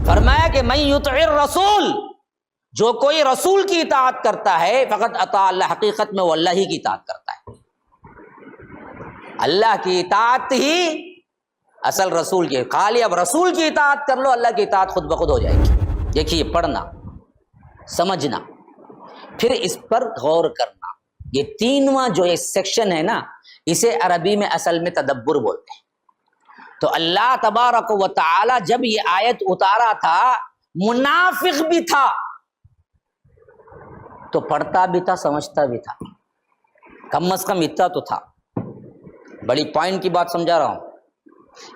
فرمایا کہ من یطع الرسول، جو کوئی رسول کی اطاعت کرتا ہے فقط اطاع اللہ، حقیقت میں وہ اللہ ہی کی اطاعت کرتا ہے۔ اللہ کی اطاعت ہی اصل رسول کی، خالی اب رسول کی اطاعت کر لو، اللہ کی اطاعت خود بخود ہو جائے گی۔ دیکھیے، پڑھنا، سمجھنا، پھر اس پر غور کرنا، یہ تینواں جو ایک سیکشن ہے نا، اسے عربی میں اصل میں تدبر بولتے ہیں۔ تو اللہ تبارک و تعالی جب یہ آیت اتارا تھا، منافق بھی تھا تو پڑھتا بھی تھا، سمجھتا بھی تھا، کم از کم اتنا تو تھا۔ بڑی پوائنٹ کی بات سمجھا رہا ہوں۔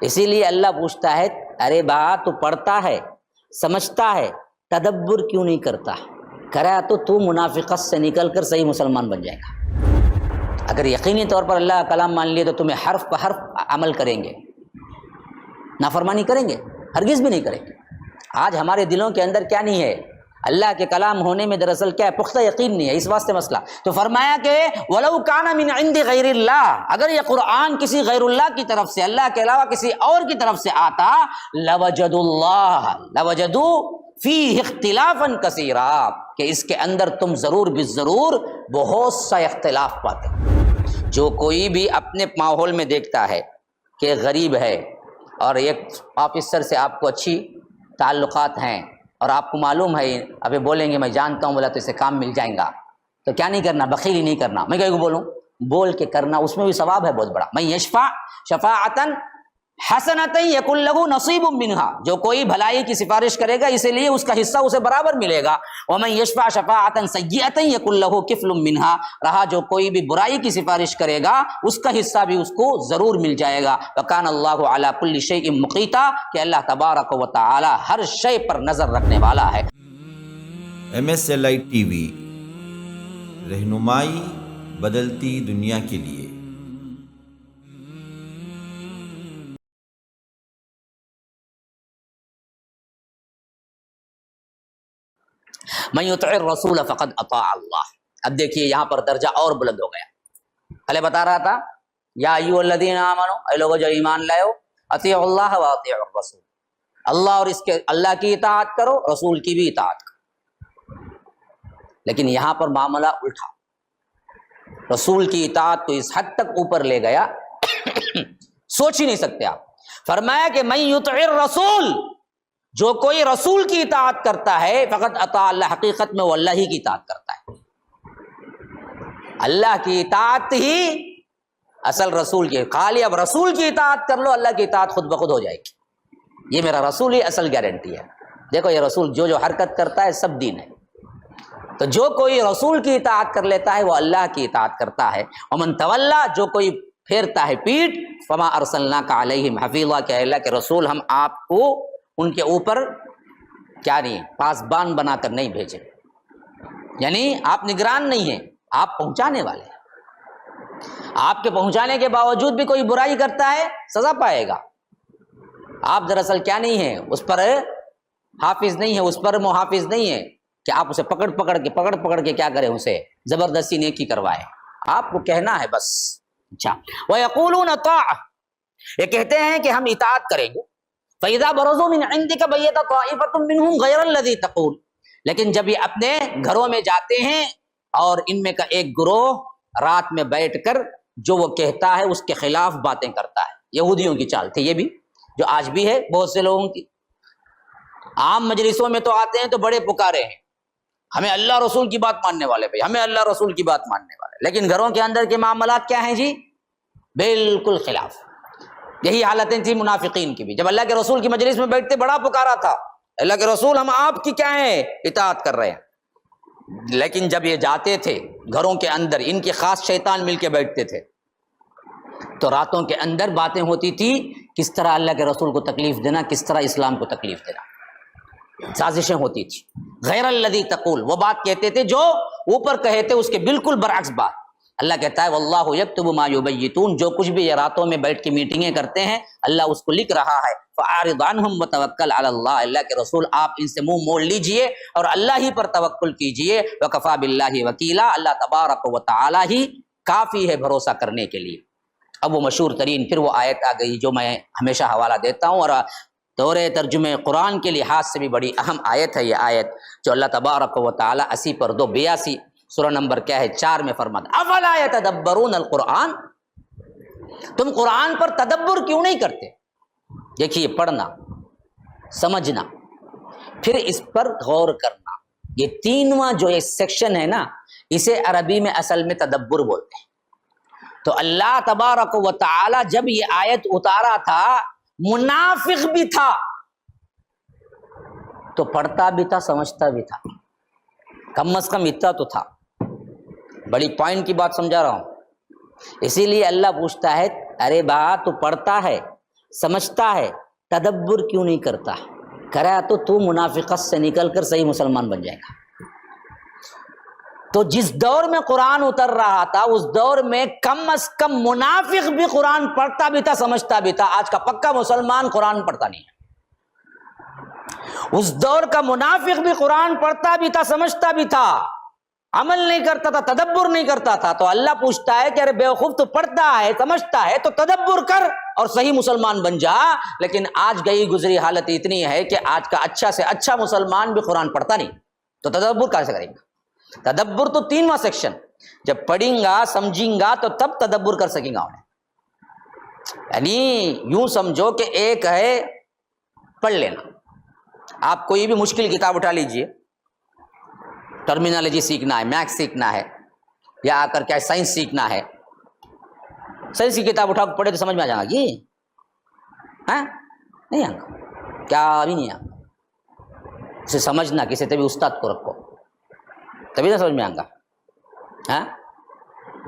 اسی لیے اللہ پوچھتا ہے، ارے بات تو پڑھتا ہے، سمجھتا ہے، تدبر کیوں نہیں کرتا؟ کرا تو منافقت سے نکل کر صحیح مسلمان بن جائے گا۔ اگر یقینی طور پر اللہ کا کلام مان لیے تو تمہیں حرف پہ حرف عمل کریں گے، نافرمانی کریں گے؟ ہرگز بھی نہیں کریں گے۔ آج ہمارے دلوں کے اندر کیا نہیں ہے؟ اللہ کے کلام ہونے میں دراصل کیا ہے؟ پختہ یقین نہیں ہے، اس واسطے مسئلہ۔ تو فرمایا کہ وَلَوْ كَانَ مِنْ عِنْدِ غَيْرِ اللَّهِ، اگر یہ قرآن کسی غیر اللہ کی طرف سے، اللہ کے علاوہ کسی اور کی طرف سے آتا، لَوَجَدُوا فِيهِ اخْتِلَافًا كَثِيرًا، کہ اس کے اندر تم ضرور بالضرور بہت سا اختلاف پاتے۔ جو کوئی بھی اپنے ماحول میں دیکھتا ہے کہ غریب ہے اور ایک آفیسر سے آپ کو اچھی تعلقات ہیں اور آپ کو معلوم ہے، ابھی بولیں گے میں جانتا ہوں، بولا تو اسے کام مل جائے گا، تو کیا نہیں کرنا؟ بخیلی نہیں کرنا۔ میں کیا بولوں؟ بول کے کرنا، اس میں بھی ثواب ہے بہت بڑا۔ من یشفع شفاعۃ حسنۃ یکن لہ نصیب منہا، جو کوئی بھلائی کی سفارش کرے گا اسی لیے اس کا حصہ اسے برابر ملے گا۔ ومن یشفع شفاعۃ سیئۃ یکن لہ کفل منہا، رہا جو کوئی بھی برائی کی سفارش کرے گا اس کا حصہ بھی اس کو ضرور مل جائے گا۔ وکان اللہ علی کل شیء مقیتا، کہ اللہ تبارک و تعالی ہر شے پر نظر رکھنے والا ہے۔ MSLI TV، رہنمائی بدلتی دنیا کے لیے۔ من یطع الرسول فقد اطاع اللہ۔ اب دیکھیے یہاں پر درجہ اور بلند ہو گیا۔ پہلے بتا رہا تھا یا ایھا الذین آمنوا، اے لوگو جو ایمان لائے ہو، اطیعوا اللہ و اطیعوا الرسول، اللہ اور اس کے اللہ کی اطاعت کرو، رسول کی بھی اطاعت کرو۔ لیکن یہاں پر معاملہ الٹا، رسول کی اطاعت کو اس حد تک اوپر لے گیا سوچ ہی نہیں سکتے آپ۔ فرمایا کہ من یطع الرسول، جو کوئی رسول کی اطاعت کرتا ہے فقط اطاع اللہ، حقیقت میں وہ اللہ ہی کی اطاعت کرتا ہے۔ اللہ کی اطاعت ہی اصل رسول کی، خالی اب رسول کی اطاعت کر لو، اللہ کی اطاعت خود بخود ہو جائے گی۔ یہ میرا رسول ہی اصل گارنٹی ہے۔ دیکھو یہ رسول جو جو حرکت کرتا ہے سب دین ہے۔ تو جو کوئی رسول کی اطاعت کر لیتا ہے وہ اللہ کی اطاعت کرتا ہے۔ ومن تولا، جو کوئی پھیرتا ہے پیٹ، فما ارسلناک علیہم حفیظا، کہ اللہ کے رسول ہم آپ کو ان کے اوپر کیا نہیں، پاسبان بنا کر نہیں بھیجے، یعنی آپ نگران نہیں ہیں، آپ پہنچانے والے ہیں۔ آپ کے پہنچانے کے باوجود بھی کوئی برائی کرتا ہے سزا پائے گا۔ آپ دراصل کیا نہیں ہیں، اس پر حافظ نہیں ہے، اس پر محافظ نہیں ہے کہ آپ اسے پکڑ پکڑ کے کیا کریں، اسے زبردستی نیکی کروائے۔ آپ کو کہنا ہے بس۔ اچھا، وَيَقُولُونَ طَاعَةٌ، یہ کہتے ہیں کہ ہم اطاعت کریں گے۔ فَإِذَا بَرَزُوا مِنْ عِنْدِكَ بَيَّتَ طَائِفَةٌ مِّنْهُمْ غَيْرَ الَّذِي تَقُولُ، لیکن جب یہ اپنے گھروں میں جاتے ہیں اور ان میں کا ایک گروہ رات میں بیٹھ کر جو وہ کہتا ہے اس کے خلاف باتیں کرتا ہے۔ یہودیوں کی چال تھی یہ بھی، جو آج بھی ہے بہت سے لوگوں کی۔ عام مجلسوں میں تو آتے ہیں تو بڑے پکارے ہیں، ہمیں اللہ رسول کی بات ماننے والے، بھائی ہمیں اللہ رسول کی بات ماننے والے، لیکن گھروں کے اندر کے معاملات کیا ہیں جی؟ بالکل خلاف۔ یہی حالتیں تھیں منافقین کی بھی، جب اللہ کے رسول کی مجلس میں بیٹھتے بڑا پکارا تھا، اللہ کے رسول ہم آپ کی کیا ہیں، اطاعت کر رہے ہیں۔ لیکن جب یہ جاتے تھے گھروں کے اندر، ان کے خاص شیطان مل کے بیٹھتے تھے، تو راتوں کے اندر باتیں ہوتی تھی کس طرح اللہ کے رسول کو تکلیف دینا، کس طرح اسلام کو تکلیف دینا، سازشیں ہوتی تھی۔ غیر الذی تقول، وہ بات کہتے تھے جو اوپر کہے تھے اس کے بالکل برعکس بات۔ اللہ کہتا ہے واللہ یکتب ما یبیتون، جو کچھ بھی یہ راتوں میں بیٹھ کے میٹنگیں کرتے ہیں اللہ اس کو لکھ رہا ہے۔ فاعرض عنہم وتوکل علی اللہ، اللہ کے رسول آپ ان سے منہ موڑ لیجئے اور اللہ ہی پر توکل کیجئے۔ وکفی باللہ وکیلا، اللہ تبارک و تعالی ہی کافی ہے بھروسہ کرنے کے لیے۔ اب وہ مشہور ترین پھر وہ آیت آ گئی جو میں ہمیشہ حوالہ دیتا ہوں اور دور ترجمہ قرآن کے لحاظ سے بھی بڑی اہم آیت ہے یہ آیت جو اللہ تبارک و تعالیٰ 80/2 سورہ نمبر کیا ہے 4 میں فرماتا افلا یتدبرون القرآن، تم قرآن پر تدبر کیوں نہیں کرتے؟ دیکھیے، پڑھنا، سمجھنا، پھر اس پر غور کرنا، یہ تینواں جو ایک سیکشن ہے نا، اسے عربی میں اصل میں تدبر بولتے ہیں۔ تو اللہ تبارک و تعالی جب یہ آیت اتارا تھا، منافق بھی تھا تو پڑھتا بھی تھا، سمجھتا بھی تھا، کم از کم اتنا تو تھا۔ بڑی پوائنٹ کی بات سمجھا رہا ہوں۔ اسی لیے اللہ پوچھتا ہے، ارے تو پڑھتا ہے، سمجھتا ہے، تدبر کیوں نہیں کرتا؟ کرا تو منافقت سے نکل کر صحیح مسلمان بن جائے گا۔ تو جس دور میں قرآن اتر رہا تھا، اس دور میں کم از کم منافق بھی قرآن پڑھتا بھی تھا، سمجھتا بھی تھا۔ آج کا پکا مسلمان قرآن پڑھتا نہیں ہے۔ اس دور کا منافق بھی قرآن پڑھتا بھی تھا، سمجھتا بھی تھا، عمل نہیں کرتا تھا، تدبر نہیں کرتا تھا۔ تو اللہ پوچھتا ہے کہ ارے بیوقوف، تو پڑھتا ہے، سمجھتا ہے، تو تدبر کر اور صحیح مسلمان بن جا۔ لیکن آج گئی گزری حالت اتنی ہے کہ آج کا اچھا سے اچھا مسلمان بھی قرآن پڑھتا نہیں، تو تدبر کیسے کریں گا؟ تدبر تو تینواں سیکشن، جب پڑھیں گا، سمجھیں گا، تو تب تدبر کر سکیں گا انہیں۔ یعنی یوں سمجھو کہ ایک ہے پڑھ لینا، آپ کوئی بھی مشکل کتاب اٹھا لیجئے، ٹرمینالوجی سیکھنا ہے، میتھس سیکھنا ہے، یا آ کر کیا سائنس سیکھنا ہے، سائنس کی کتاب اٹھا پڑھے تو سمجھ میں آ جائے گا کہ نہیں آگا، کیا بھی نہیں آگا۔ اسے سمجھنا کسی طبی استاد کو رکھو، تبھی نہ سمجھ میں آگا۔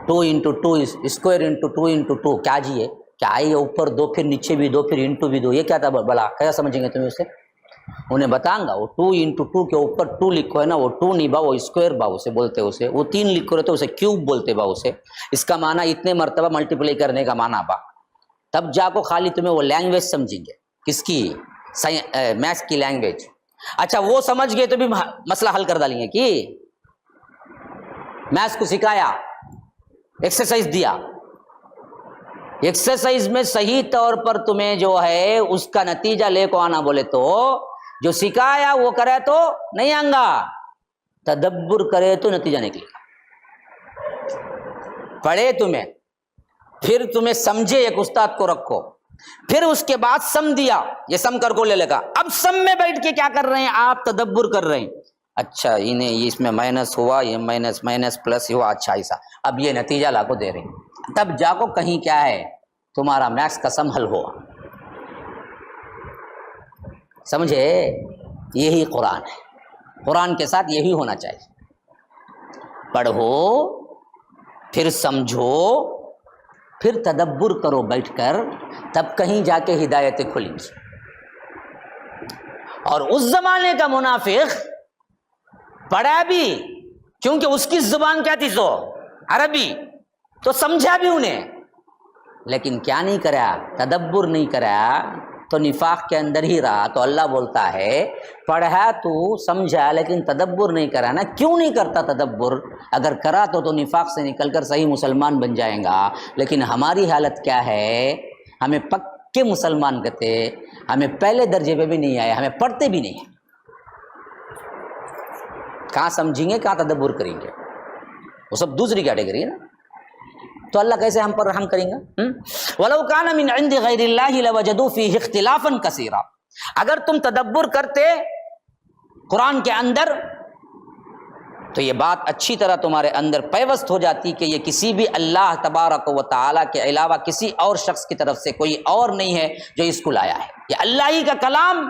2 × 2 اسکوائر × 2 × 2 کیا جی ہے؟ کیا ہے؟ یہ اوپر 2 پھر نیچے بھی 2 پھر انٹو بھی 2، یہ کیا تھا بلا؟ کیسا سمجھیں گے تمہیں اسے؟ انہیں بتاؤں گا، وہ 2 × 2 کے اوپر 2 لکھو ہے نا، وہ 2 نہیں با، وہ اسکوائر با اسے بولتے، اسے وہ 3 لکھو رہتے اسے کیوب بولتے با اسے۔ اس کا معنی اتنے مرتبہ ملٹیپلائی کرنے کا معنی با۔ تب جا کو خالی تمہیں وہ لینگویج سمجھیں گے، کس کی؟ میتھس کی لینگویج۔ اچھا وہ سمجھ گئے تو بھی مسئلہ حل کر ڈالیں گے کہ میتھس کو سکھایا، ایکسرسائز دیا، ایکسرسائز میں صحیح طور پر تمہیں جو ہے اس کا نتیجہ لے کو آنا بولے تو جو سکھایا وہ کرے تو نہیں آنگا، تدبر کرے تو نتیجہ نکلے گا۔ پڑھے تمہیں، پھر تمہیں سمجھے، ایک استاد کو رکھو، پھر اس کے بعد سم دیا، یہ سم کر کو لے لے گا، اب سم میں بیٹھ کے کیا کر رہے ہیں آپ؟ تدبر کر رہے ہیں۔ اچھا انہیں اس میں مائنس ہوا، یہ مائنس پلس ہوا، اچھا ایسا، اب یہ نتیجہ لا کو دے رہے ہیں، تب جا کو کہیں کیا ہے تمہارا میتھس کا سم حل ہوا۔ سمجھے؟ یہی قرآن ہے، قرآن کے ساتھ یہی ہونا چاہیے، پڑھو، پھر سمجھو، پھر تدبر کرو بیٹھ کر، تب کہیں جا کے ہدایتیں کھلیں گی۔ اور اس زمانے کا منافق پڑھا بھی، کیونکہ اس کی زبان کیا تھی؟ سو عربی، تو سمجھا بھی انہیں، لیکن کیا نہیں کرا؟ تدبر نہیں کرا، تو نفاق کے اندر ہی رہا۔ تو اللہ بولتا ہے پڑھا تو سمجھا لیکن تدبر نہیں کرا نا۔ کیوں نہیں کرتا تدبر؟ اگر کرا تو نفاق سے نکل کر صحیح مسلمان بن جائیں گا۔ لیکن ہماری حالت کیا ہے؟ ہمیں پکے مسلمان کہتے، ہمیں پہلے درجے پہ بھی نہیں آئے، ہمیں پڑھتے بھی نہیں ہیں، کہاں سمجھیں گے، کہاں تدبر کریں گے؟ وہ سب دوسری کیٹیگری ہے نا۔ تو اللہ کیسے ہم پر رحم کریں گا؟ وَلَوْ كَانَ مِنْ عِنْدِ غَيْرِ اللَّهِ لَوَجَدُوا فِيهِ اخْتِلَافًا كَثِيرًا۔ اگر تم تدبر کرتے قرآن کے اندر تو یہ بات اچھی طرح تمہارے اندر پیوست ہو جاتی کہ یہ کسی بھی اللہ تبارک و تعالیٰ کے علاوہ کسی اور شخص کی طرف سے کوئی اور نہیں ہے جو اس کو لایا ہے، یہ اللہ ہی کا کلام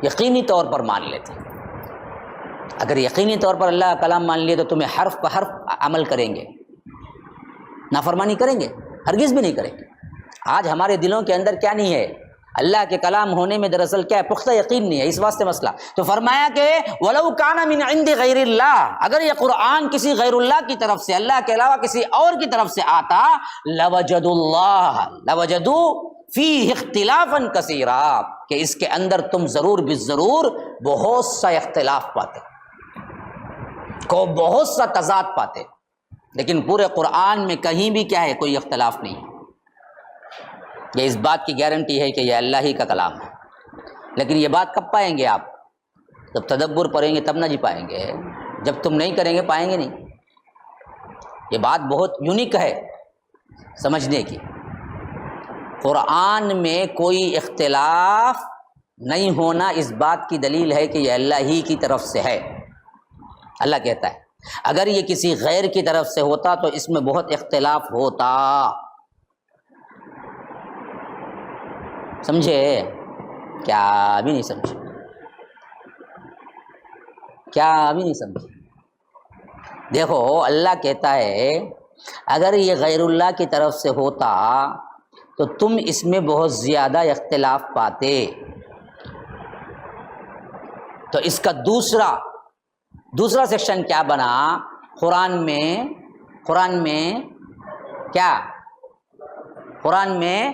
یقینی طور پر مان لیتے۔ اگر یقینی طور پر اللہ کا کلام مان لیے تو تمہیں حرف پر حرف عمل کریں گے، نافرمانی کریں گے؟ ہرگز بھی نہیں کریں گے۔ آج ہمارے دلوں کے اندر کیا نہیں ہے؟ اللہ کے کلام ہونے میں دراصل کیا ہے؟ پختہ یقین نہیں ہے، اس واسطے مسئلہ۔ تو فرمایا کہ وَلَوْ كَانَ مِنْ عِنْدِ غَيْرِ اللَّهِ، اگر یہ قرآن کسی غیر اللہ کی طرف سے، اللہ کے علاوہ کسی اور کی طرف سے آتا، لَوَجَدُوا اللَّهَ لَوَجَدُوا فِيهِ اخْتِلَافًا كَثِيرًا، کہ اس کے اندر تم ضرور بالضرور بہت سا اختلاف پاتے، کو بہت سا تضاد پاتے، لیکن پورے قرآن میں کہیں بھی کیا ہے؟ کوئی اختلاف نہیں ہے۔ یہ اس بات کی گارنٹی ہے کہ یہ اللہ ہی کا کلام ہے. لیکن یہ بات کب پائیں گے آپ؟ جب تدبر پڑھیں گے تب نہ جی پائیں گے. جب تم نہیں کریں گے پائیں گے نہیں. یہ بات بہت یونیک ہے سمجھنے کی. قرآن میں کوئی اختلاف نہیں ہونا اس بات کی دلیل ہے کہ یہ اللہ ہی کی طرف سے ہے. اللہ کہتا ہے اگر یہ کسی غیر کی طرف سے ہوتا تو اس میں بہت اختلاف ہوتا. سمجھے؟ کیا بھی نہیں سمجھے؟ کیا بھی نہیں سمجھے؟ دیکھو اللہ کہتا ہے اگر یہ غیر اللہ کی طرف سے ہوتا تو تم اس میں بہت زیادہ اختلاف پاتے. تو اس کا دوسرا سیکشن کیا بنا؟ قرآن میں کیا؟ قرآن میں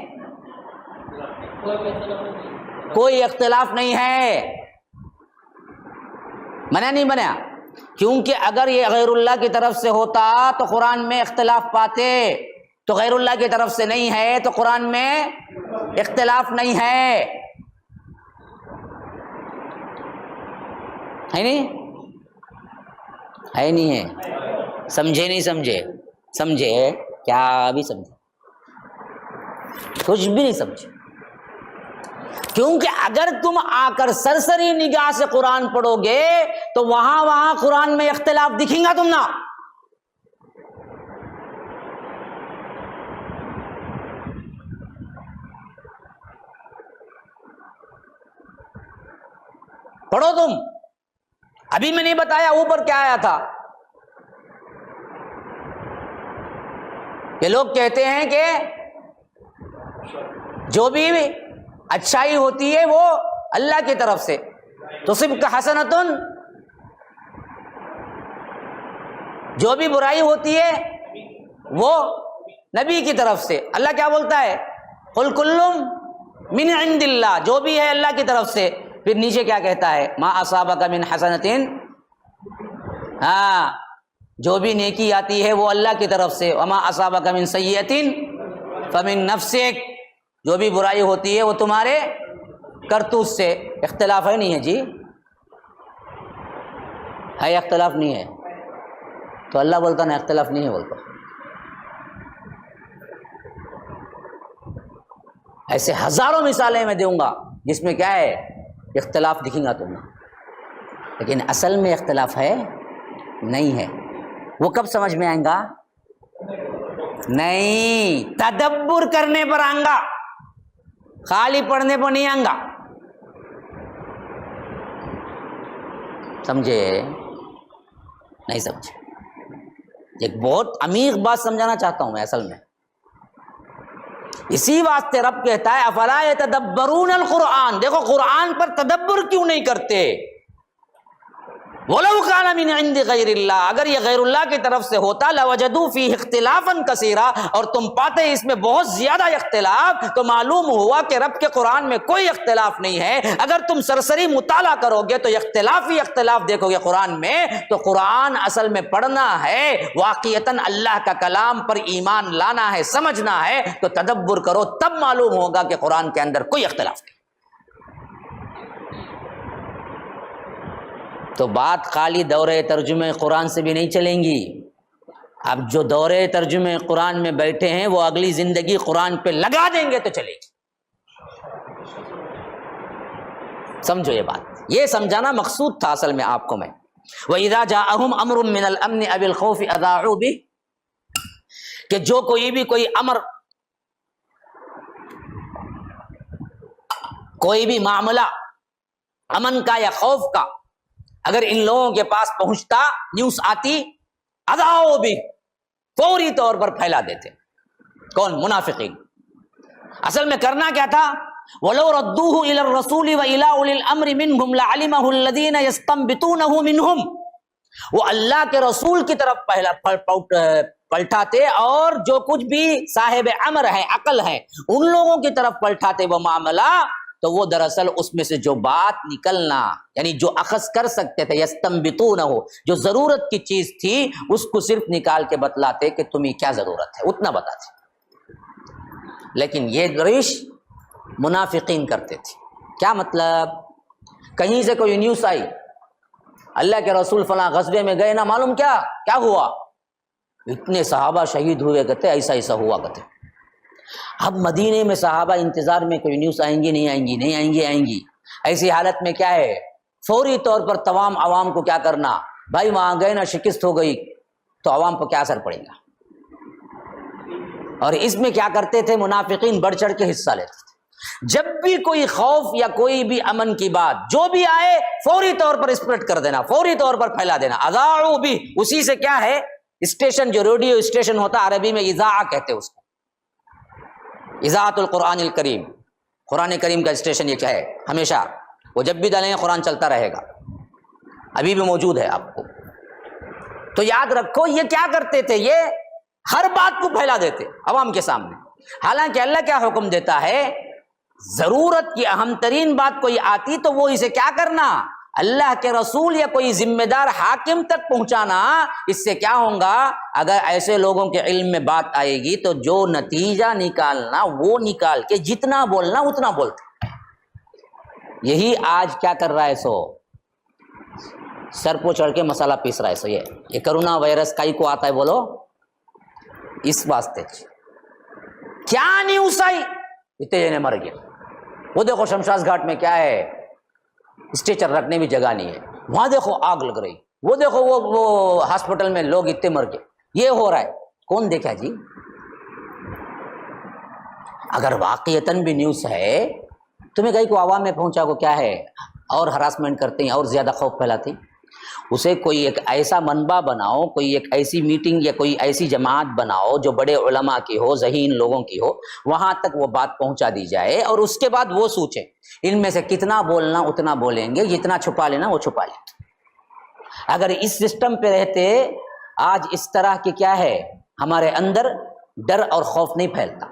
کوئی اختلاف نہیں ہے. بنا نہیں بنا؟ کیونکہ اگر یہ غیر اللہ کی طرف سے ہوتا تو قرآن میں اختلاف پاتے. تو غیر اللہ کی طرف سے نہیں ہے تو قرآن میں اختلاف نہیں ہے. ہے نہیں؟ ہے نہیں ہے؟ سمجھے نہیں سمجھے؟ سمجھے؟ کیا بھی سمجھے؟ کچھ بھی نہیں سمجھے. کیونکہ اگر تم آ کر سرسری نگاہ سے قرآن پڑھو گے تو وہاں قرآن میں اختلاف دکھیں گا تم نا. پڑھو تم. ابھی میں نہیں بتایا اوپر کیا آیا تھا کہ لوگ کہتے ہیں کہ جو بھی اچھائی ہوتی ہے وہ اللہ کی طرف سے، تصبک حسنۃ، جو بھی برائی ہوتی ہے وہ نبی کی طرف سے. اللہ کیا بولتا ہے؟ قل کل من عند اللہ، جو بھی ہے اللہ کی طرف سے. پھر نیچے کیا کہتا ہے؟ ما اصابک من حسنۃ، ہاں جو بھی نیکی آتی ہے وہ اللہ کی طرف سے. وما اصابک من سیئۃ فمن نفسک، جو بھی برائی ہوتی ہے وہ تمہارے کرتوت سے. اختلاف ہے نہیں ہے جی؟ ہے اختلاف نہیں ہے؟ تو اللہ بولتا نا اختلاف نہیں ہے بولتا. ایسے ہزاروں مثالیں میں دوں گا جس میں کیا ہے اختلاف دکھیں گا تمہیں، لیکن اصل میں اختلاف ہے نہیں ہے. وہ کب سمجھ میں آئیں گا؟ نہیں، تدبر کرنے پر آئیں گا، خالی پڑھنے پر نہیں آئیں گا. سمجھے؟ نہیں سمجھے؟ ایک بہت عمیق بات سمجھانا چاہتا ہوں میں اصل میں. اسی واسطے رب کہتا ہے افلا یتدبرون القرآن. دیکھو قرآن پر تدبر کیوں نہیں کرتے؟ وَلَوْ كَانَ مِنْ عِنْدِ غَيْرِ اللَّهِ، اگر یہ غیر اللہ کی طرف سے ہوتا لَوَجَدُوا فِيهِ اخْتِلَافًا كَثِيرًا، اور تم پاتے اس میں بہت زیادہ اختلاف. تو معلوم ہوا کہ رب کے قرآن میں کوئی اختلاف نہیں ہے. اگر تم سرسری مطالعہ کرو گے تو اختلاف ہی اختلاف دیکھو گے قرآن میں. تو قرآن اصل میں پڑھنا ہے، واقعتاً اللہ کا کلام پر ایمان لانا ہے، سمجھنا ہے. تو تدبر کرو تب معلوم ہوگا کہ قرآن کے اندر کوئی اختلاف نہیں. تو بات خالی دورے ترجمے قرآن سے بھی نہیں چلیں گی. اب جو دورے ترجمے قرآن میں بیٹھے ہیں وہ اگلی زندگی قرآن پہ لگا دیں گے تو چلے گی. سمجھو یہ بات، یہ سمجھانا مقصود تھا اصل میں آپ کو میں. وَإِذَا جَاءَهُمْ أَمْرٌ مِّنَ الْأَمْنِ أَوِ الْخَوْفِ أَذَاعُوا بِهِ، کہ جو کوئی امر، کوئی بھی معاملہ امن کا یا خوف کا اگر ان لوگوں کے پاس پہنچتا، نیوز آتی، اذاعوا بھی، فوری طور پر پھیلا دیتے. کون؟ منافقین. اصل میں کرنا کیا تھا؟ وَلَوْ رَدُّوهُ إِلَى الرَّسُولِ وَإِلَىٰ أُولِي الْأَمْرِ مِنْهُمْ لَعَلِمَهُ الَّذِينَ يَسْتَنبِطُونَهُ مِنْهُمْ. وہ اللہ کے رسول کی طرف پلٹاتے اور جو کچھ بھی صاحب امر ہیں، عقل ہیں، ان لوگوں کی طرف پلٹاتے وہ معاملہ. تو وہ دراصل اس میں سے جو بات نکلنا، یعنی جو اخذ کر سکتے تھے، یستنبطونہ، جو ضرورت کی چیز تھی اس کو صرف نکال کے بتلاتے کہ تمہیں کیا ضرورت ہے، اتنا بتاتے. لیکن یہ روش منافقین کرتے تھے. کیا مطلب؟ کہیں سے کوئی نیوز آئی اللہ کے رسول فلاں غزوے میں گئے نا، معلوم کیا ہوا، اتنے صحابہ شہید ہوئے، کہتے ایسا ایسا ہوا کہتے. اب مدینے میں صحابہ انتظار میں کوئی نیوز آئیں گی نہیں آئیں گی. ایسی حالت میں کیا ہے، فوری طور پر تمام عوام کو کیا کرنا، بھائی وہاں گئے نا شکست ہو گئی تو عوام پر کیا اثر پڑے گا. اور اس میں کیا کرتے تھے منافقین، بڑھ چڑھ کے حصہ لیتے تھے. جب بھی کوئی خوف یا کوئی بھی امن کی بات جو بھی آئے فوری طور پر اسپریڈ کر دینا، فوری طور پر پھیلا دینا. اذاعوا بھی اسی سے کیا ہے، اسٹیشن جو ریڈیو اسٹیشن ہوتا عربی میں اذاعہ کہتے ہیں اس کو، اذاعۃ القرآن الکریم، قرآن کریم کا اسٹیشن یہ کیا ہے، ہمیشہ وہ جب بھی ڈالیں قرآن چلتا رہے گا، ابھی بھی موجود ہے آپ کو. تو یاد رکھو یہ کیا کرتے تھے، یہ ہر بات کو پھیلا دیتے عوام کے سامنے. حالانکہ اللہ کیا حکم دیتا ہے، ضرورت کی اہم ترین بات کوئی آتی تو وہ اسے کیا کرنا، اللہ کے رسول یا کوئی ذمہ دار حاکم تک پہنچانا. اس سے کیا ہوگا، اگر ایسے لوگوں کے علم میں بات آئے گی تو جو نتیجہ نکالنا وہ نکال کے جتنا بولنا اتنا بولتے. یہی آج کیا کر رہا ہے، سو سر پہ چڑھ کے مسالہ پیس رہا ہے. سو یہ کرونا وائرس کائی کو آتا ہے بولو، اس واسطے کیا نیوز آئی اتنے جنے مر گئے. وہ دیکھو شمشاد گھاٹ میں کیا ہے، اسٹیچر رکھنے بھی جگہ نہیں ہے، وہاں دیکھو آگ لگ رہی، وہ دیکھو وہ ہاسپٹل میں لوگ اتنے مر گئے، یہ ہو رہا ہے. کون دیکھا جی؟ اگر واقعتاً بھی نیوز ہے تمہیں کہیں کو عوام میں پہنچا کو کیا ہے، اور ہراسمنٹ کرتے ہیں اور زیادہ خوف پھیلاتے ہیں. اسے کوئی ایک ایسا منبع بناؤ، کوئی ایک ایسی میٹنگ یا کوئی ایسی جماعت بناؤ جو بڑے علماء کی ہو، ذہین لوگوں کی ہو، وہاں تک وہ بات پہنچا دی جائے، اور اس کے بعد وہ سوچیں ان میں سے کتنا بولنا اتنا بولیں گے، جتنا چھپا لینا وہ چھپا لیں. اگر اس سسٹم پہ رہتے آج اس طرح کی کیا ہے ہمارے اندر ڈر اور خوف نہیں پھیلتا.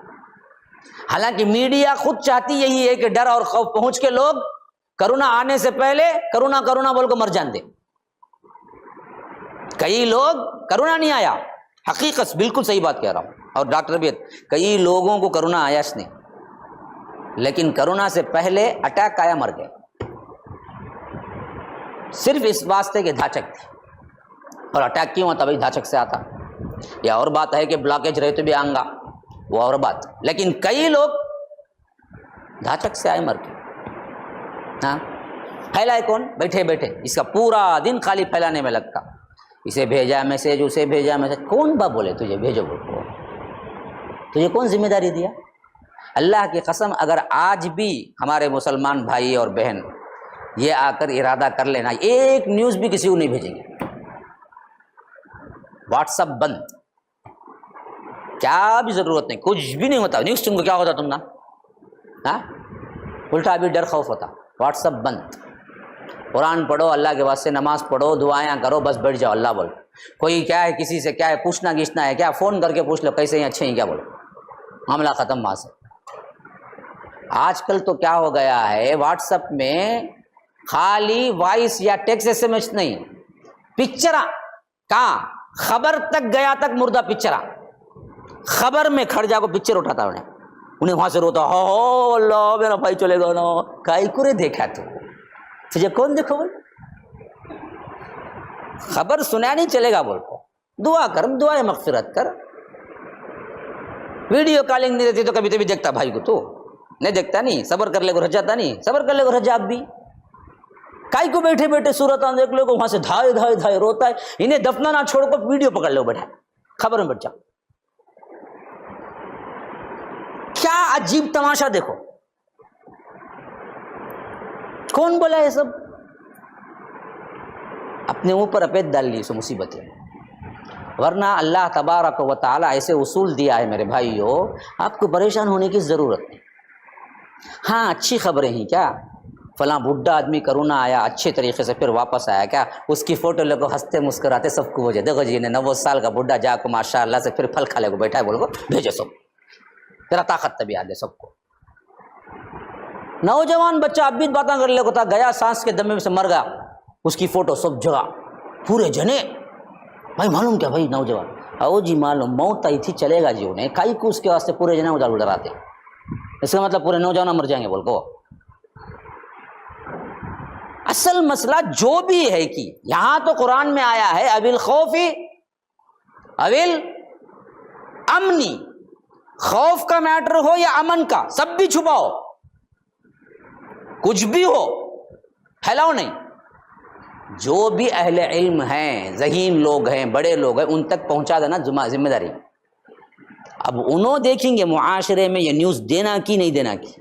حالانکہ میڈیا خود چاہتی یہی ہے کہ ڈر اور خوف پہنچ کے لوگ کرونا آنے سے پہلے کرونا بول کے مر جان دے. کئی لوگ کرونا نہیں آیا، حقیقت بالکل صحیح بات کہہ رہا ہوں، اور ڈاکٹر بھی کئی لوگوں کو کرونا آیا اس نے، لیکن کرونا سے پہلے اٹیک آیا، مر گئے، صرف اس واسطے کہ دھاچک تھی. اور اٹیک کیوں ہوتا بھائی، دھاچک سے آتا. یا اور بات ہے کہ بلاکیج رہے تو بھی آئیں گا، وہ اور بات. لیکن کئی لوگ دھاچک سے آئے، مر گئے. ہاں پھیلائے کون؟ بیٹھے اس کا پورا دن خالی پھیلانے میں لگتا، اسے بھیجا میسج، اسے بھیجا میسج. کون با بولے تجھے بھیجو بولو، تجھے کون ذمہ داری دیا؟ اللہ کی قسم اگر آج بھی ہمارے مسلمان بھائی اور بہن یہ آ کر ارادہ کر لینا، ایک نیوز بھی کسی کو نہیں بھیجیں گے. واٹس ایپ بند، کیا بھی ضرورت نہیں، کچھ بھی نہیں ہوتا. نیوز تم کو کیا ہوتا تم نا، ہاں الٹا بھی ڈر خوف ہوتا. واٹس ایپ بند، قرآن پڑھو، اللہ کے واسطے نماز پڑھو، دعائیں کرو، بس بیٹھ جاؤ، اللہ بولو. کوئی کیا ہے کسی سے کیا ہے پوچھنا گیچنا ہے کیا، فون کر کے پوچھ لو کیسے ہیں، اچھے ہیں کیا، بولو، معاملہ ختم. وہاں سے آج کل تو کیا ہو گیا ہے، واٹس ایپ میں خالی وائس یا ٹیکسٹ ایس ایم ایس نہیں، پکچرا کہاں، خبر تک گیا تک مردہ پکچرا، خبر میں کھڑ جا کو پکچر اٹھاتا انہیں وہاں سے روتا، ہو اللہ میرا بھائی چلے گا نا، کائی کو دیکھا تجھے کون دیکھو بھائی، خبر سنا نہیں چلے گا بول کو، دعا کر، دعائیں مغفرت کر. ویڈیو کالنگ نہیں دیتی تو کبھی کبھی دیکھتا بھائی کو، تو نہیں دیکھتا نہیں، صبر کر لے گا رہ جاتا نہیں، صبر کر لے گا رہ جا. آپ بھی کائی کو بیٹھے صورت دیکھ لو، وہاں سے دھائے روتا ہے. انہیں دفنا نہ چھوڑ کر ویڈیو پکڑ لو، بیٹھا خبر میں بیٹھ جاؤ. کیا عجیب تماشا دیکھو، کون بولا یہ سب؟ اپنے اوپر اپیت ڈال لی سو مصیبت ہے. ورنہ اللہ تبارک و تعالی ایسے اصول دیا ہے میرے بھائیو، آپ کو پریشان ہونے کی ضرورت نہیں. ہاں اچھی خبریں ہیں کیا، فلاں بڈھا آدمی کرونا آیا اچھے طریقے سے پھر واپس آیا کیا، اس کی فوٹو لے کو ہنستے مسکراتے سب کو بھیجے، دیکھو جی نے 90 سال کا بڈھا جا کو ماشاء اللہ سے پھر پھل کھا لے کو بیٹھا ہے، بول کو بھیجو سب، تیرا طاقت تبھی آ دے سب کو. نوجوان بچہ اب بھی باتیں کر لے کو تھا، گیا سانس کے دمے میں سے مر گیا، اس کی فوٹو سب جگہ پورے جنے. بھائی معلوم کیا بھائی نوجوان، او جی معلوم موت آئی تھی چلے گا جی، انہیں کائی کو اس کے واسطے پورے جنے ادھر ادھر آتے. اس کا مطلب پورے نوجوان مر جائیں گے بول کو. اصل مسئلہ جو بھی ہے کہ یہاں تو قرآن میں آیا ہے اویل خوفی اویل امنی، خوف کا میٹر ہو یا امن کا، سب بھی چھپاؤ، کچھ بھی ہو پھیلاؤ نہیں. جو بھی اہل علم ہیں، ذہین لوگ ہیں، بڑے لوگ ہیں، ان تک پہنچا دینا ذمہ داری. اب انہوں دیکھیں گے معاشرے میں یہ نیوز دینا کی نہیں دینا کی،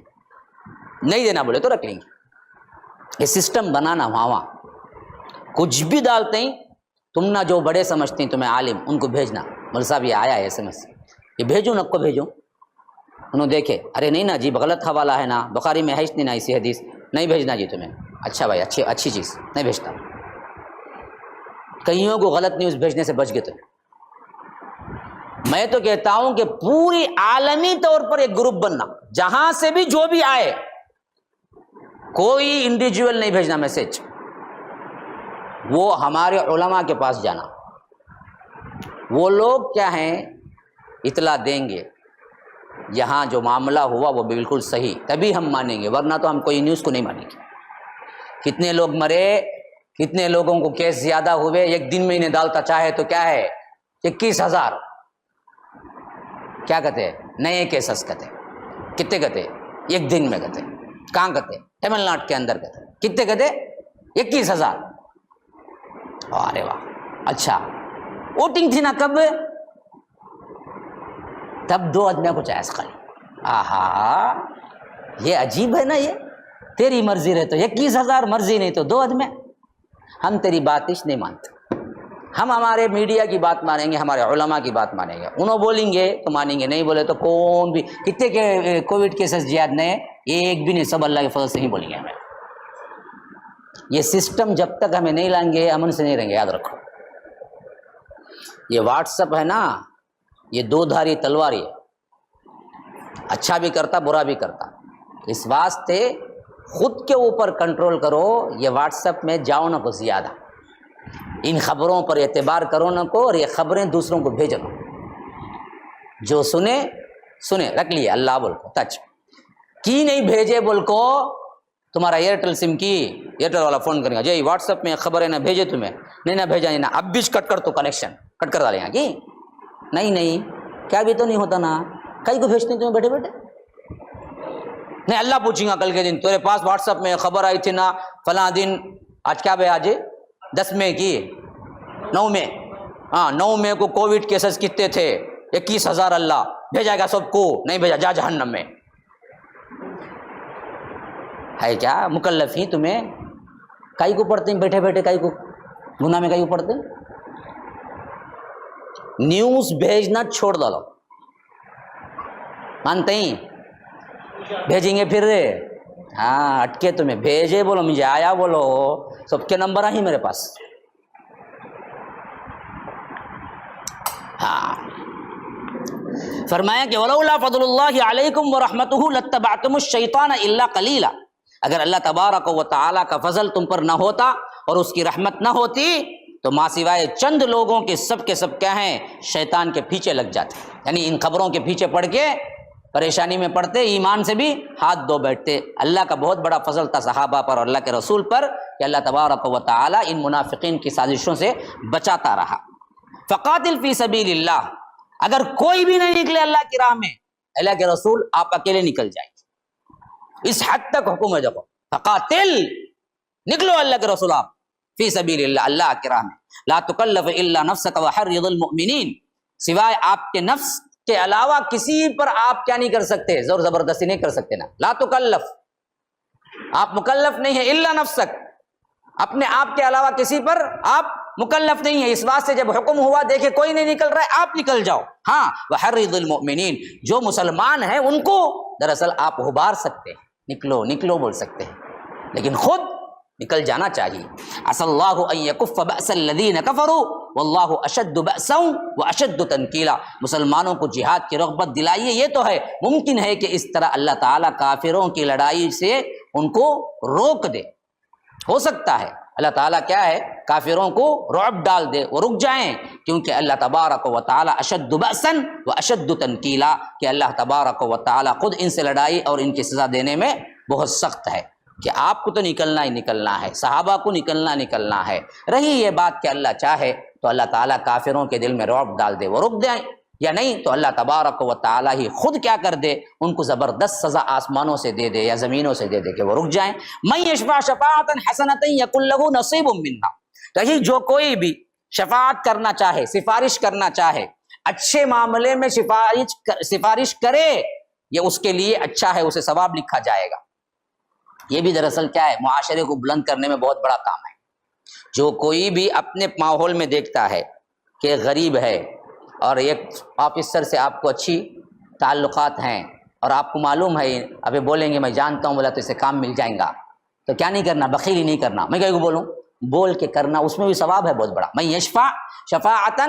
نہیں دینا بولے تو رکھ لیں گے. یہ سسٹم بنانا وہاں کچھ بھی ڈالتے ہیں، تم نہ جو بڑے سمجھتے ہیں تمہیں عالم، ان کو بھیجنا مول صاحب یہ آیا ہے SMS، یہ بھیجو نہ کو بھیجو. انہوں دیکھے ارے نہیں نا جی غلط حوالہ ہے نا، بخاری میں ہے نہیں نا اسی حدیث، نہیں بھیجنا جی تمہیں. اچھا بھائی اچھی چیز نہیں بھیجتا. کئیوں کو غلط نیوز بھیجنے سے بچ گئے تم. میں تو کہتا ہوں کہ پوری عالمی طور پر ایک گروپ بننا، جہاں سے بھی جو بھی آئے، کوئی انڈیویجول نہیں بھیجنا میسج، وہ ہمارے علماء کے پاس جانا. وہ لوگ کیا ہیں اطلاع دیں گے، یہاں جو معاملہ ہوا وہ بالکل صحیح، تبھی ہم مانیں گے، ورنہ تو ہم کوئی نیوز کو نہیں مانیں گے. کتنے لوگ مرے، کتنے لوگوں کو کیس زیادہ ہوئے، ایک دن میں انہیں ڈالتا چاہے تو کیا ہے 21,000 کیا کہتے ہیں نئے کیسز کہتے ہیں. کتنے کہتے ہیں ایک دن میں کہتے ہیں. کہاں کہتے ہیں تمل ناڈو کے اندر کہتے ہیں. کتنے کہتے 21,000. ارے واہ. اچھا ووٹنگ تھی نا کب؟ تب 2 آدمیوں کو چاہے خالی. آہا یہ عجیب ہے نا، یہ تیری مرضی رہے تو 21,000، مرضی نہیں تو 2 آدمی. ہم تیری بات نہیں مانتے، ہم ہمارے میڈیا کی بات مانیں گے، ہمارے علماء کی بات مانیں گے. انہوں بولیں گے تو مانیں گے، نہیں بولے تو کون بھی. کتنے کے کووڈ کیسز زیادہ نئے، ایک بھی نہیں، سب اللہ کے فضل سے ہی بولیں گے. ہمیں یہ سسٹم جب تک ہمیں نہیں لائیں گے امن سے نہیں رہیں گے. یاد رکھو یہ واٹس ایپ ہے نا، یہ 2 دھاری تلوار، ہے اچھا بھی کرتا برا بھی کرتا. اس واسطے خود کے اوپر کنٹرول کرو. یہ واٹس ایپ میں جاؤ نہ کو زیادہ، ان خبروں پر اعتبار کرو نہ کو، اور یہ خبریں دوسروں کو بھیجو. جو سنے رکھ لیے اللہ بول کو ٹچ کی نہیں بھیجے بول کو. تمہارا ایئرٹیل سم کی ایئرٹیل والا فون کرے گا جی واٹس ایپ میں خبریں نہ بھیجے تمہیں، نہیں نہ بھیجا نا، اب بھی کٹ کر تو کنیکشن کٹ کر ڈالیں گا کہ نہیں کیا بھی تو نہیں ہوتا نا. کئی کو بھیجتے ہیں تمہیں بیٹھے بیٹھے. نہیں اللہ پوچھیں گا کل کے دن تیرے پاس واٹس ایپ میں خبر آئی تھی نا فلاں دن، آج کیا بھائی آج 10 مئی کی 9 مئی، ہاں 9 مئی کو کووڈ کیسز کتنے تھے 21,000. اللہ بھیجا گا سب کو، نہیں بھیجا جا جہنم میں. ہے کیا مکلف ہی تمہیں؟ کئی کو پڑھتے ہیں بیٹھے بیٹھے، کئی کو گناہ میں کئی کو پڑھتے ہیں. نیوز بھیجنا چھوڑ دو، مانتے ہی بھیجیں گے پھر. ہاں اٹکے تمہیں بھیجے بولو، مجھے آیا بولو، سب کے نمبر ہیں میرے پاس. ہاں فرمایا کہ ولولا فضل اللہ علیکم ورحمتہ لاتبعتم الشیطان الا قلیلا. اگر اللہ تبارک و تعالی کا فضل تم پر نہ ہوتا اور اس کی رحمت نہ ہوتی تو ماں سوائے چند لوگوں کے سب کیا ہیں شیطان کے پیچھے لگ جاتے. یعنی ان خبروں کے پیچھے پڑ کے پریشانی میں پڑتے، ایمان سے بھی ہاتھ دھو بیٹھتے. اللہ کا بہت بڑا فضل تھا صحابہ پر اور اللہ کے رسول پر کہ اللہ تبارک و تعالی ان منافقین کی سازشوں سے بچاتا رہا. فقاتل فی سبیل اللہ، اگر کوئی بھی نہیں نکلے اللہ کی راہ میں، اللہ کے رسول آپ اکیلے نکل جائیں. اس حد تک حکم ہے. دیکھو فقاتل، نکلو اللہ کے رسول آپ فی سبیل اللہ، اللہ کی راہ میں. لا تکلف الا نفسک وحرض المؤمنین، سوائے آپ کے نفس کے علاوہ کسی پر آپ کیا نہیں کر سکتے، زور زبردستی نہیں کر سکتے نا. لا تکلف، آپ مکلف نہیں ہے، الا نفسک، اپنے آپ کے علاوہ کسی پر آپ مکلف نہیں ہے. اس واسطے جب حکم ہوا دیکھے کوئی نہیں نکل رہا ہے، آپ نکل جاؤ. ہاں وحرض المؤمنین، جو مسلمان ہیں ان کو دراصل آپ ابھار سکتے ہیں، نکلو بول سکتے ہیں، لیکن خود نکل جانا چاہیے. عسى الله ان يكف بأس الذين كفروا والله اشد بأسا واشد تنکیلا. مسلمانوں کو جہاد کی رغبت دلائیے. یہ تو ہے ممکن ہے کہ اس طرح اللہ تعالیٰ کافروں کی لڑائی سے ان کو روک دے، ہو سکتا ہے، اللہ تعالیٰ کیا ہے، کافروں کو رعب ڈال دے، وہ رک جائیں، کیونکہ اللہ تبارک و تعالیٰ اشد بأسا و اشد تنکیلا، کہ اللہ تبارک و تعالیٰ خود ان سے لڑائی اور ان کی سزا دینے میں بہت سخت ہے، کہ آپ کو تو نکلنا ہی نکلنا ہے، صحابہ کو نکلنا ہے۔ رہی یہ بات کہ اللہ چاہے تو اللہ تعالیٰ کافروں کے دل میں رعب ڈال دے، وہ رک جائیں، یا نہیں تو اللہ تبارک و تعالیٰ ہی خود کیا کر دے، ان کو زبردست سزا آسمانوں سے دے دے یا زمینوں سے دے دے کہ وہ رک جائیں۔ من یشفع شفاعۃ حسنۃ یکن لہ نصیب منہا، رہی جو کوئی بھی شفاعت کرنا چاہے، سفارش کرنا چاہے، اچھے معاملے میں سفارش کرے، یہ اس کے لیے اچھا ہے، اسے ثواب لکھا جائے گا۔ یہ بھی دراصل کیا ہے، معاشرے کو بلند کرنے میں بہت بڑا کام ہے۔ جو کوئی بھی اپنے ماحول میں دیکھتا ہے کہ غریب ہے اور ایک آفیسر سے آپ کو اچھی تعلقات ہیں اور آپ کو معلوم ہے، ابھی بولیں گے میں جانتا ہوں، بولا تو اسے کام مل جائے گا، تو کیا نہیں کرنا، بخیلی نہیں کرنا، میں کہیں کو بولوں، بول کے کرنا، اس میں بھی ثواب ہے بہت بڑا۔ من یشفع شفاعۃ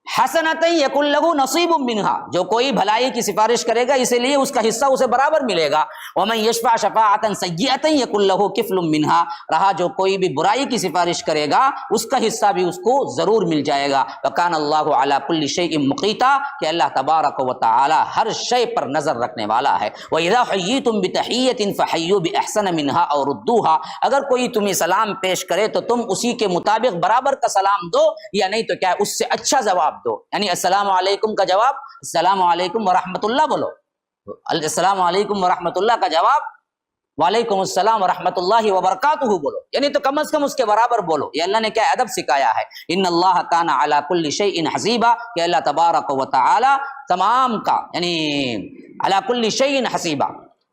حسنۃ یکن لہ نصیب منہا، جو کوئی بھلائی کی سفارش کرے گا اسی لیے اس کا حصہ اسے برابر ملے گا۔ ومن یشفع شفاعۃ سیئۃ یکن لہ کفل منہا، رہا جو کوئی بھی برائی کی سفارش کرے گا اس کا حصہ بھی اس کو ضرور مل جائے گا۔ وکان اللہ علی کل شیء مقیتا، کہ اللہ تبارک و تعالی ہر شے پر نظر رکھنے والا ہے۔ وَإِذَا حَيِّيتُم بِتَحِيَّةٍ فَحَيُّوا بِأَحْسَنَ مِنْهَا أَوْ رُدُّوهَا، اگر کوئی تمہیں سلام پیش کرے تو تم اسی کے مطابق برابر کا سلام دو، یا نہیں تو کیا ہے، اس سے اچھا جواب دو، یعنی السلام علیکم کا جواب السلام علیکم ورحمۃ اللہ بولو، السلام علیکم ورحمۃ اللہ کا جواب وعلیکم السلام ورحمۃ اللہ وبرکاتہ بولو، یعنی تو کم از کم اس کے برابر بولو۔ یہ اللہ نے کیا ادب سکھایا ہے۔ ان اللہ کان علی کل شیء حسیبا، کہ اللہ تبارک و تعالی تمام کا یعنی علی کل شیء حسیبا،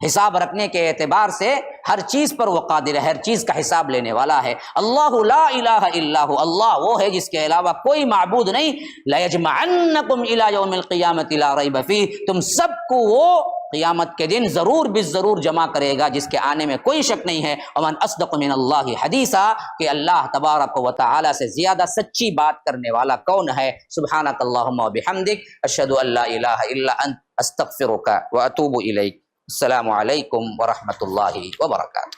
حساب رکھنے کے اعتبار سے ہر چیز پر وہ قادر ہے، ہر چیز کا حساب لینے والا ہے۔ اللہ لا الہ الا ہو، اللہ وہ ہے جس کے علاوہ کوئی معبود نہیں۔ لیجمعنکم الی یوم القیامۃ لا ریب فیہ، تم سب کو وہ قیامت کے دن ضرور بالضرور جمع کرے گا جس کے آنے میں کوئی شک نہیں ہے۔ ومن اصدق من اللہ حدیثا، کہ اللہ تبارک و تعالی سے زیادہ سچی بات کرنے والا کون ہے۔ سبحانک اللہم و بحمدک، اشہد ان لا الہ الا انت، استغفرک و اتوب الیک۔ السلام علیکم ورحمۃ اللہ وبرکاتہ۔